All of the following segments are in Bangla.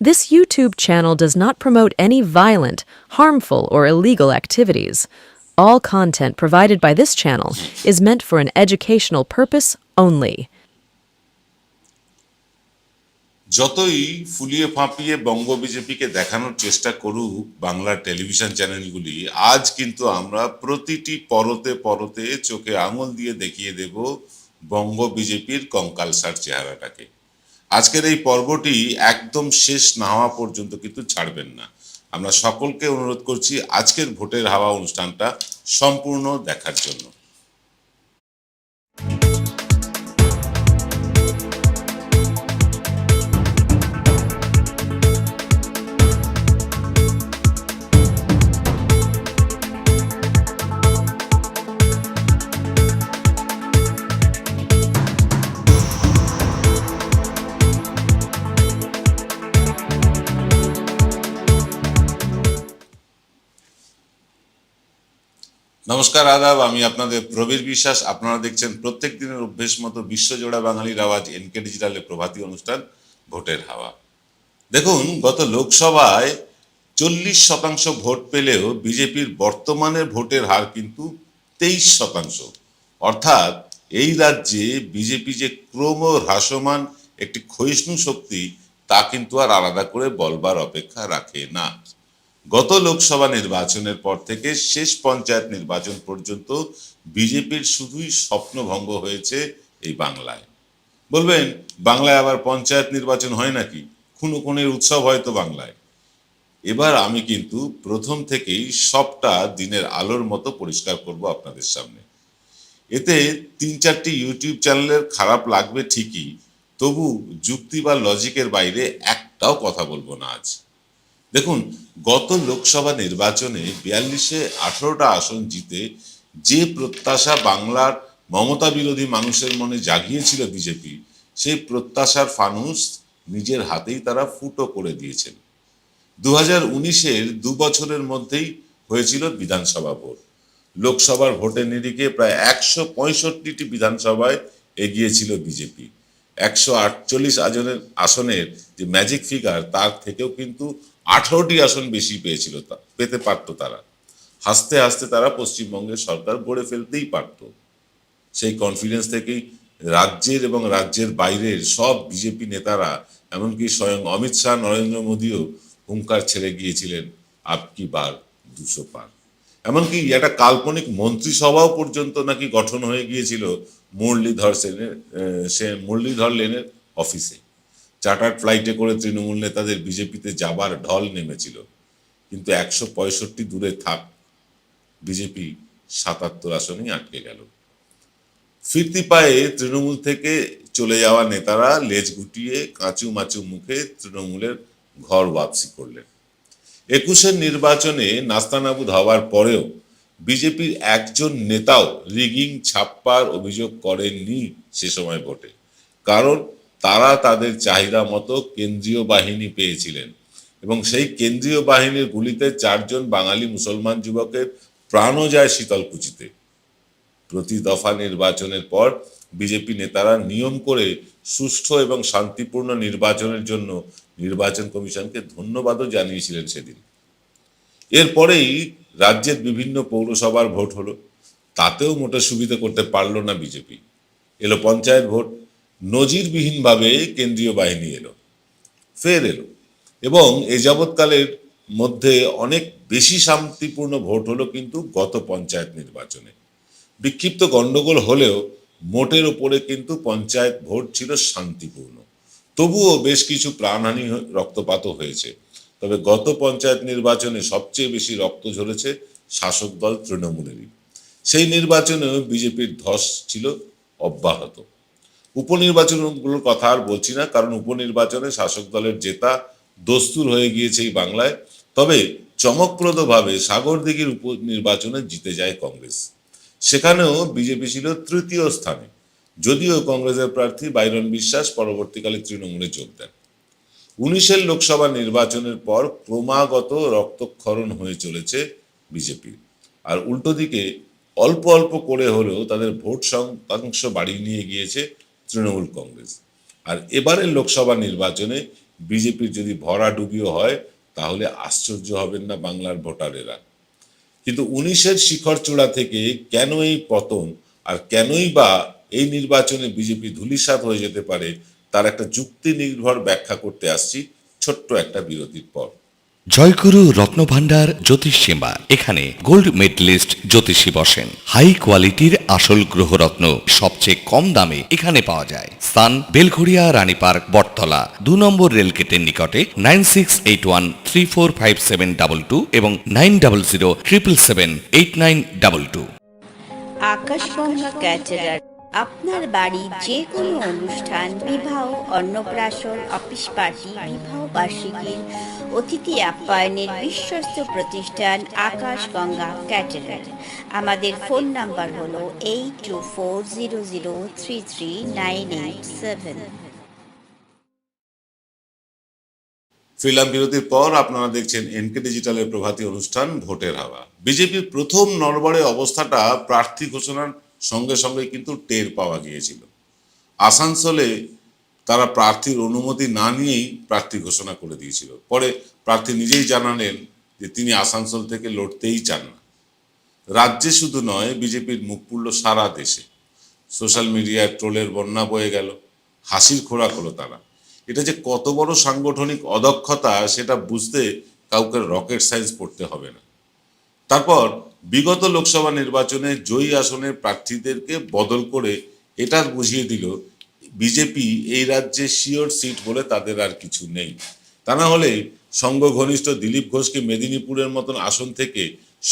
This YouTube channel does not promote any violent, harmful, or illegal activities. All content provided by this channel is meant for an educational purpose only. যতই ফুলিয়ে ফাঁপিয়ে বঙ্গ বিজেপিকে দেখানোর চেষ্টা করুক বাংলার টেলিভিশন চ্যানেলগুলি, আজ কিন্তু আমরা প্রতিটি পরতে পরতে চোখে আঙুল দিয়ে দেখিয়ে দেব বঙ্গ বিজেপির কঙ্কালসার চেহারাটাকে। আজকের এই পর্বটি একদম শেষ না হওয়া পর্যন্ত কিন্তু ছাড়বেন না। আমরা সকলকে অনুরোধ করছি আজকের ভোটের হাওয়া অনুষ্ঠানটা সম্পূর্ণ দেখার জন্য। নমস্কার, আদাব। আমি আপনাদের প্রবীর বিশ্বাস। আপনারা দেখছেন প্রত্যেক দিনের অভ্যেস মতো বিশ্বজোড়া বাঙালির আওয়াজ এনকে ডিজিটালের প্রভাতী অনুষ্ঠান ভোটের হাওয়া। দেখুন, গত লোকসভায় 40% ভোট পেলেও বিজেপির বর্তমানে ভোটের হার কিন্তু 23%। অর্থাৎ এই রাজ্যে বিজেপি যে ক্রম হ্রাসমান একটি ক্ষয়িষ্ণু শক্তি, তা কিন্তু আর আলাদা করে বলবার অপেক্ষা রাখে না। গত লোকসভা নির্বাচনের পর থেকে শেষ পঞ্চায়েত নির্বাচন পর্যন্ত বিজেপির শুধুই স্বপ্নভঙ্গ হয়েছে এই বাংলায়। বলবেন, বাংলায় আবার পঞ্চায়েত নির্বাচন হয় নাকি? খুনোখুনির উৎসব হয়তো বাংলায়। এবার আমি কিন্তু প্রথম থেকেই সবটা দিনের আলোর মতো পরিষ্কার করব আপনাদের সামনে। এতে 3-4টি ইউটিউব চ্যানেলের খারাপ লাগবে ঠিকই, তবু যুক্তি বা লজিকের বাইরে একটাও কথা বলবো না আজ। দেখুন, গত লোকসভা নির্বাচনে 42-এ 18টা আসন জিতে যে প্রত্যাশা বাংলার মমতা বিরোধী মানুষের মনে জাগিয়েছিল বিজেপি, সেই প্রত্যাশার ফানুস নিজের হাতেই তারা ফুটো করে দিয়েছেন। 2019-এর 2 বছরের মধ্যেই হয়েছিল বিধানসভা ভোট। লোকসভার ভোটের নিরিখে প্রায় 165টি বিধানসভায় এগিয়েছিল বিজেপি। 148 আসনের যে ম্যাজিক ফিগার, তার থেকেও কিন্তু 18টি আসন বেশি পেতে পারত তারা। হাসতে হাসতে তারা পশ্চিমবঙ্গের সরকার গড়ে ফেলতেই পারত। সেই কনফিডেন্স থেকেই রাজ্যের এবং রাজ্যের বাইরের সব বিজেপি নেতারা, এমনকি স্বয়ং অমিত শাহ, নরেন্দ্র মোদীও হুঙ্কার ছেড়ে গিয়েছিলেন আপকি বার 200 পার। এমনকি একটা কাল্পনিক মন্ত্রিসভাও পর্যন্ত নাকি গঠন হয়ে গিয়েছিল মুরলীধর লেনের অফিসে। চার্টার্ড ফ্লাইটে করে তৃণমূল নেতাদের বিজেপিতে যাবার ঢল নেমেছিল। কিন্তু 165 দূরে থাক, বিজেপি 77 আসনেই আটকে গেল। ফিরতি পায়ে তৃণমূল থেকে চলে যাওয়া নেতারা লেজ গুটিয়ে কাঁচু মাচু মুখে তৃণমূলের ঘর ওয়াপসি করলেন। 21-এর নির্বাচনে নাস্তানাবুদ হওয়ার পরেও বিজেপির একজন নেতাও রিগিং ছাপ্পার অভিযোগ করেননি সে সময় ভোটে। কারণ তারা তাদের চাহিদা মতো কেন্দ্রীয় বাহিনী পেয়েছিলেন এবং সেই কেন্দ্রীয় বাহিনীর গুলিতে 4 জন বাঙালি মুসলমান যুবকের প্রাণও যায় শীতলকুচিতে। প্রতি দফা নির্বাচনের পর বিজেপি নেতারা নিয়ম করে সুষ্ঠু এবং শান্তিপূর্ণ নির্বাচনের জন্য নির্বাচন কমিশনকে ধন্যবাদও জানিয়েছিলেন সেদিন। এরপরেই রাজ্যের বিভিন্ন পৌরসভার ভোট হলো, তাতেও মোটে সুবিধা করতে পারল না বিজেপি। এলো পঞ্চায়েত ভোট, নজিরবিহীনভাবে কেন্দ্রীয় বাহিনী ফের এলো এবং এ যাবৎকালের মধ্যে অনেক বেশি শান্তিপূর্ণ ভোট হলো কিন্তু গত পঞ্চায়েত নির্বাচনে। বিক্ষিপ্ত গন্ডগোল হলেও মোটের ওপরে কিন্তু পঞ্চায়েত ভোট ছিল শান্তিপূর্ণ। তবুও বেশ কিছু প্রাণহানি, রক্তপাতও হয়েছে। তবে গত পঞ্চায়েত নির্বাচনে সবচেয়ে বেশি রক্ত ঝরেছে শাসক দল তৃণমূলেরই। সেই নির্বাচনেও বিজেপির ধস ছিল অব্যাহত। উপনির্বাচনগুলোর কথা আর বলছি না, কারণ উপনির্বাচনে শাসক দলের জেতা দস্তুর হয়ে গিয়েছে এই বাংলায়। তবে চমকপ্রদভাবে সাগরদিঘির উপনির্বাচনে জিতে যায় কংগ্রেস। সেখানেও বিজেপি ছিল 3য় স্থানে, যদিও কংগ্রেসের প্রার্থী বাইরন বিশ্বাস পরবর্তীকালে তৃণমূলে যোগ দেন। 19-এর লোকসভা নির্বাচনের পর ক্রমাগত রক্তক্ষরণ হয়ে চলেছে বিজেপির। আর উল্টো দিকে অল্প অল্প করে হলেও তাদের ভোট শতাংশ বাড়িয়ে নিয়ে গিয়েছে তৃণমূল কংগ্রেস। আর এবারের লোকসভা নির্বাচনে বিজেপির যদি ভরাডুবিও হয় তাহলে আশ্চর্য হবেন না বাংলার ভোটারেরা। কিন্তু 19-এর শিখর চূড়া থেকে কেন এই পতন, আর কেনই বা এই নির্বাচনে বিজেপি ধূলিসাৎ হয়ে যেতে পারে, তার একটা যুক্তি নির্ভর ব্যাখ্যা করতে আসছি ছোট্ট একটা বিরতির পর। জয়গুরু রত্নভান্ডার জ্যোতিষ সীমা, এখানে গোল্ড মেডেলিস্ট জ্যোতিষী বসেন। হাই কোয়ালিটির আসল গ্রহরত্ন সবচেয়ে কম দামে এখানে পাওয়া যায়। স্থান বেলঘড়িয়া রানী পার্ক বটতলা 2 নম্বর রেলগেটের নিকটে। 9681345722 এবং 9007778922। আকাশগঙ্গা ক্যাটারার আপনার বাড়ির যে কোনো অনুষ্ঠান, বিবাহ, অন্নপ্রাশন, অফিস পার্টি, বিবাহ বার্ষিকীর অতিথি আপ্যায়নের বিশ্বস্ত প্রতিষ্ঠান আকাশগঙ্গা ক্যাটারার। আমাদের ফোন নাম্বার হলো 8240033987। ফিরলাম বিরতির পর। আপনারা দেখছেন এনকে ডিজিটালের প্রভাতী অনুষ্ঠান ভোটের হাওয়া। বিজেপির প্রথম নড়বড়ে অবস্থাটা প্রার্থী ঘোষণার সঙ্গে সঙ্গে কিন্তু টের পাওয়া গিয়েছিল। আসানসোলে তারা প্রার্থীর অনুমতি না নিয়েই প্রার্থী ঘোষণা করে দিয়েছিল। পরে প্রার্থী নিজেই জানালেন যে তিনি আসানসোল থেকে লড়তেই চান না। রাজ্যে শুধু নয়, বিজেপির মুখ পুড়ল সারা দেশে। সোশ্যাল মিডিয়ায় ট্রোলের বন্যা বয়ে গেল, হাসির খোরাক হলো তারা। এটা যে কত বড় সাংগঠনিক অদক্ষতা সেটা বুঝতে কাউকে রকেট সায়েন্স পড়তে হবে না। তারপর বিগত লোকসভা নির্বাচনে জয়ী আসনের প্রার্থীদেরকে বদল করে এটা বুঝিয়ে দিল বিজেপি এই রাজ্যে শিওর সিট বলে তাদের আর কিছু নেই। তা না হলে সংঘ ঘনিষ্ঠ দিলীপ ঘোষকে মেদিনীপুরের মতন আসন থেকে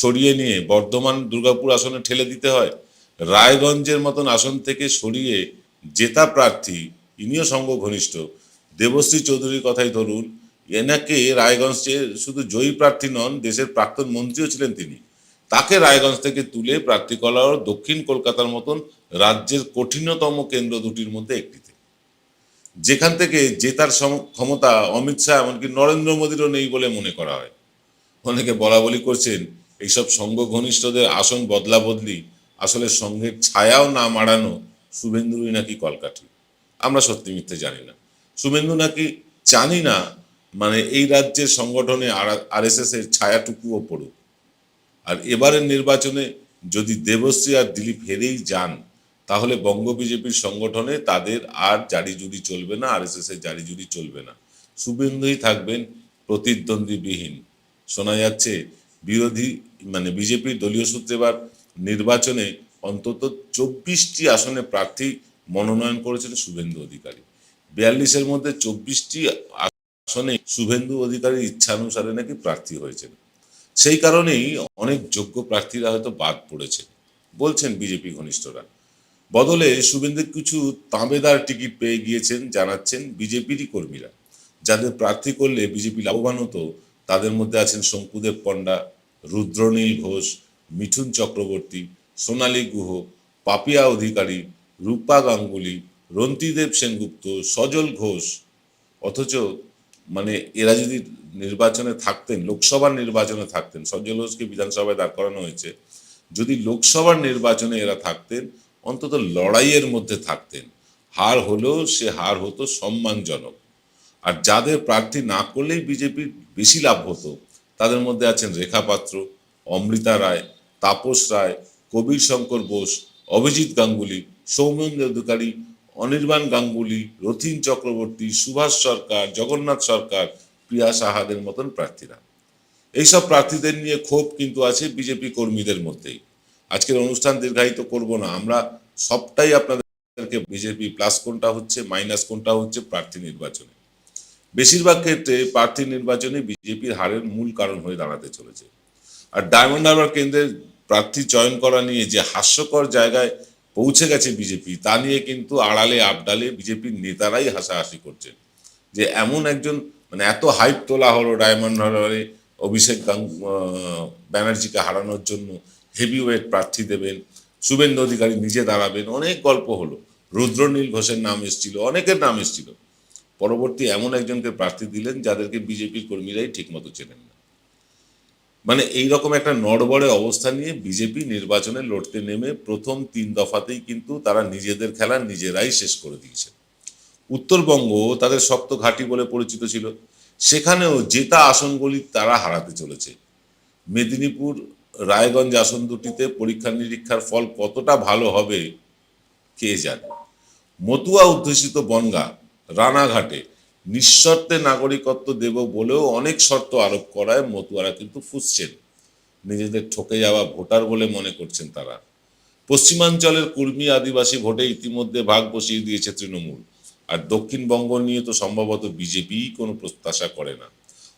সরিয়ে নিয়ে বর্ধমান দুর্গাপুর আসনে ঠেলে দিতে হয়। রায়গঞ্জের মতন আসন থেকে সরিয়ে জেতা প্রার্থী, ইনিও সংঘ ঘনিষ্ঠ, দেবশ্রী চৌধুরীর কথাই ধরুন। এনাকে রায়গঞ্জে শুধু জয়ী প্রার্থী নন, দেশের প্রাক্তন মন্ত্রীও ছিলেন তিনি। তাকে রায়গঞ্জ থেকে তুলে প্রার্থী করা হলো দক্ষিণ কলকাতার মতন রাজ্যের কঠিনতম কেন্দ্র দুটির মধ্যে একটিতে, যেখান থেকে জেতার ক্ষমতা অমিত শাহ এমনকি নরেন্দ্র মোদীরও নেই বলে মনে করা হয়। অনেকে বলা বলি করছেন এইসব সংঘ ঘনিষ্ঠদের আসন বদলা বদলি আসলে সংঘের ছায়াও না মাড়ানো শুভেন্দুরই নাকি কলকাঠি। আমরা সত্যি মিথ্যে জানি না। শুভেন্দু নাকি জানি না মানে এই রাজ্যের সংগঠনে আরএসএস এর ছায়াটুকুও পড়ুক। আর এবারের নির্বাচনে যদি দেবশ্রী আর দিলীপ হেরেই যান, তাহলে বঙ্গ বিজেপির সংগঠনে তাদের আর জারিজুরি চলবে না, আরএসএস এর জারিজুরি চলবে না। শুভেন্দুই থাকবেন প্রতিদ্বন্দ্বীবিহীন। শোনা যাচ্ছে বিরোধী বিজেপির দলীয় সূত্রে এবার নির্বাচনে অন্তত 24টি আসনে প্রার্থী মনোনয়ন করেছেন শুভেন্দু অধিকারী। 42-এর মধ্যে 24টি আসনে শুভেন্দু অধিকারীর ইচ্ছানুসারে নাকি প্রার্থী হয়েছেন। সেই কারণেই অনেক যোগ্য প্রার্থীরা হয়তো বাদ পড়েছে বলছেন বিজেপি ঘনিষ্ঠরা। বদলে শুভেন্দু কিছু তাঁবেদার টিকিট পেয়ে গিয়েছেন জানাচ্ছেন বিজেপিরই কর্মীরা। যাদের প্রার্থী করলে বিজেপি লাভবান হতো তাদের মধ্যে আছেন শঙ্কুদেব পণ্ডা, রুদ্রনীল ঘোষ, মিঠুন চক্রবর্তী, সোনালী গুহ, পাপিয়া অধিকারী, রূপা গাঙ্গুলি, রন্তিদেব সেনগুপ্ত, সজল ঘোষ। অথচ এরা যদি নির্বাচনে থাকতেন, লোকসভার নির্বাচনে থাকতেন, সজল ঘোষকে বিধানসভায় দাঁড় করানো হয়েছে, যদি লোকসভার নির্বাচনে এরা থাকতেন অন্তত লড়াইয়ের মধ্যে থাকতেন। হার হলেও সে হার হতো সম্মানজনক। আর যাদের প্রার্থী না করলেই বিজেপির বেশি লাভ হতো তাদের মধ্যে আছেন রেখা পাত্র, অমৃতা রায়, তাপস রায়, কবির শঙ্কর বোস, অভিজিৎ গাঙ্গুলি, সৌমেন্দ্র অধিকারী, অনির্বাণ গাঙ্গুলি, রথীন চক্রবর্তী, সুভাষ সরকার, জগন্নাথ সরকার, প্রিয়া সাহাদের মতন প্রার্থীরা। এইসব প্রার্থীদের নিয়ে ক্ষোভ কিন্তু আছে বিজেপি কর্মীদের মধ্যেই। আজকের অনুষ্ঠান দীর্ঘায়িত করব না, আমরা সবটাই আপনাদেরকে বিজেপি প্লাস কোনটা হচ্ছে মাইনাস কোনটা হচ্ছে প্রার্থী নির্বাচনে। বেশিরভাগ ক্ষেত্রে প্রার্থী নির্বাচনে বিজেপির হারের মূল কারণ হয়ে দাঁড়াতে চলেছে। আর ডায়মন্ড হারবার কেন্দ্রের প্রার্থী চয়ন করা নিয়ে যে হাস্যকর জায়গায় পৌঁছে গেছে বিজেপি, তা নিয়ে কিন্তু আড়ালে আবডালে বিজেপির নেতারাই হাসাহাসি করছেন যে এমন একজন এত হাইপ তোলা হলো ডায়মন্ড হারবারে অভিষেক ব্যানার্জিকে হারানোর জন্য হেভিওয়েট প্রার্থী দেবেন, শুভেন্দু অধিকারী নিজে দাঁড়াবেন, অনেক গল্প হলো। রুদ্রনীল ঘোষের নাম এসেছিল, অনেকের নাম এসেছিল। পরবর্তী এমন একজনকে প্রার্থী দিলেন যাদেরকে বিজেপির কর্মীরাই ঠিক মতো চেনেন না। এইরকম একটা নড়বড়ে অবস্থা নিয়ে বিজেপি নির্বাচনে লড়তে নেমে প্রথম 3 দফাতেই কিন্তু তারা নিজেদের খেলা নিজেরাই শেষ করে দিয়েছে। উত্তরবঙ্গ তাদের শক্ত ঘাঁটি বলে পরিচিত ছিল, সেখানেও জেতা আসনগুলি তারা হারাতে চলেছে। মেদিনীপুর, রায়গঞ্জ আসন দুটিতে পরীক্ষা নিরীক্ষার ফল কতটা ভালো হবে কে জানে। মতুয়া অধ্যুষিত বনগাঁ, রানাঘাটে নিঃশর্তে নাগরিকত্ব দেব বলেও অনেক শর্ত আরোপ করায় মতুয়ারা কিন্তু ফুঁসছেন, নিজেদের ঠকে যাওয়া ভোটার বলে মনে করছেন তারা। পশ্চিমাঞ্চলের কুর্মী আদিবাসী ভোটে ইতিমধ্যে ভাগ বসিয়ে দিয়েছে তৃণমূল, আর দক্ষিণবঙ্গ নিয়ে তো সম্ভবত বিজেপি কোনো প্রত্যাশা করে না।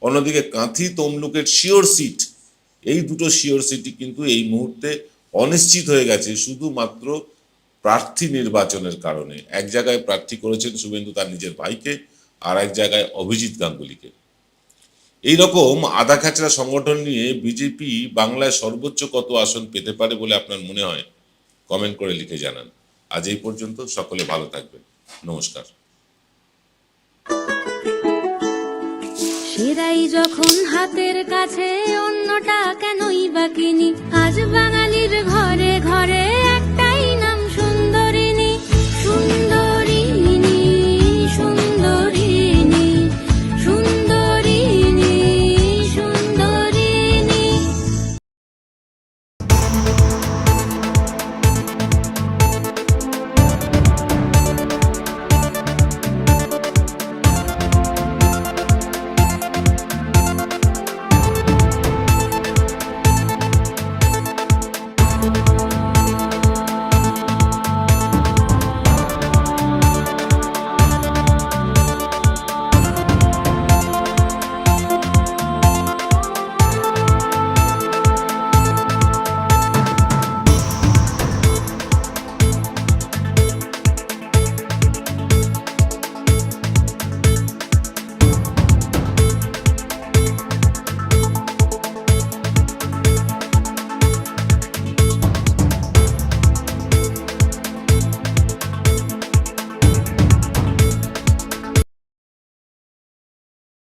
অন্যদিকে কাঁথি তমলুকের শিওর সিট, এই দুটো শিওর সিটই কিন্তু এই মুহূর্তে অনিশ্চিত হয়ে গেছে শুধুমাত্র প্রার্থী নির্বাচনের কারণে। এক জায়গায় প্রার্থী করেছেন শুভেন্দু তার নিজের ভাইকে, আর এক জায়গায় অভিজিৎ গাঙ্গুলিকে। এইরকম আধা খাঁচড়া সংগঠন নিয়ে বিজেপি বাংলায় সর্বোচ্চ কত আসন পেতে পারে বলে আপনার মনে হয়? কমেন্ট করে লিখে জানান। আজ এই পর্যন্ত, সকলে ভালো থাকবেন, নমস্কার। সেরাই যখন হাতের কাছে, অন্যটা কেনই বা কিনি? আজ বাঙালির ঘরে ঘরে